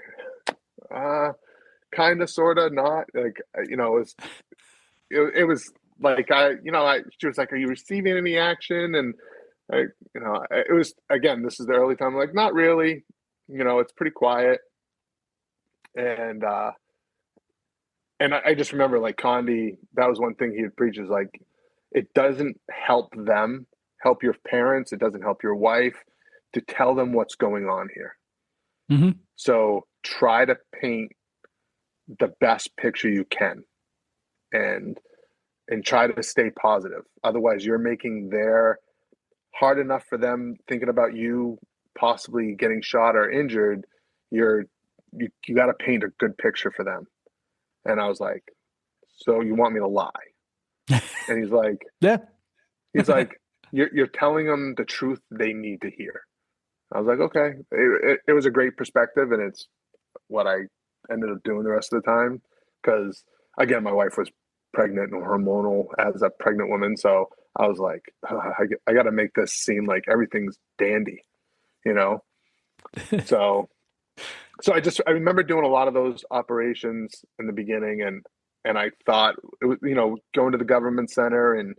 kind of, sort of, not. Like, it was like, she was like, are you receiving any action? And it was, again, this is the early time. I'm like, not really, it's pretty quiet. And I just remember, like, Condi, that was one thing he would preach, is like, it doesn't help your parents. It doesn't help your wife to tell them what's going on here. Mm-hmm. So try to paint the best picture you can, and try to stay positive. Otherwise, you're making their hard enough for them thinking about you possibly getting shot or injured. You got to paint a good picture for them. And I was like, so you want me to lie? And he's like, yeah. He's like, you're telling them the truth they need to hear. I was like, okay. It was a great perspective, and it's what I ended up doing the rest of the time. Because, again, my wife was pregnant and hormonal as a pregnant woman. So I was like, I got to make this seem like everything's dandy, So I remember doing a lot of those operations in the beginning, and I thought it was, going to the government center, and,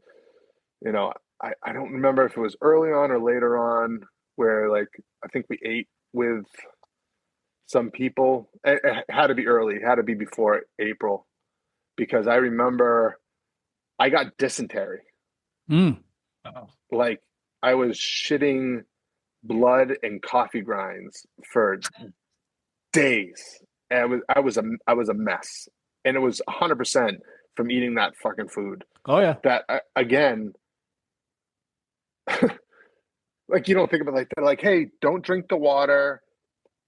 I don't remember if it was early on or later on, where, like, I think we ate with some people. It had to be early. It had to be before April, because I remember I got dysentery. Like, I was shitting blood and coffee grinds for days. And I was a mess. And it was 100% from eating that fucking food. Oh, yeah. That, again, like, you don't think about it like that. Like, hey, don't drink the water.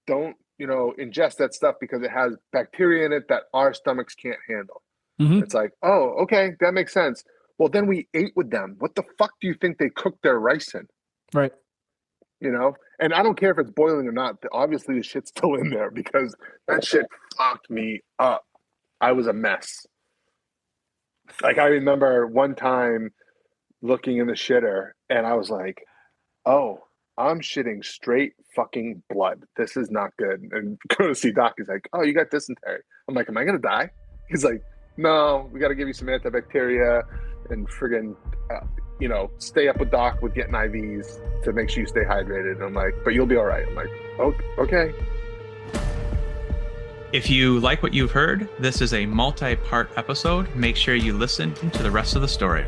Don't, ingest that stuff, because it has bacteria in it that our stomachs can't handle. Mm-hmm. It's like, oh, okay, that makes sense. Well, then we ate with them. What the fuck do you think they cooked their rice in? Right. And I don't care if it's boiling or not. Obviously, the shit's still in there, because that shit fucked me up. I was a mess. Like, I remember one time looking in the shitter, and I was like, oh, I'm shitting straight fucking blood. This is not good. And go to see Doc. He's like, oh, you got dysentery. I'm like, am I going to die? He's like, no, we got to give you some antibacteria and friggin', stay up with Doc with getting IVs to make sure you stay hydrated. And I'm like, but you'll be all right. I'm like, oh, okay. If you like what you've heard, this is a multi-part episode. Make sure you listen to the rest of the story.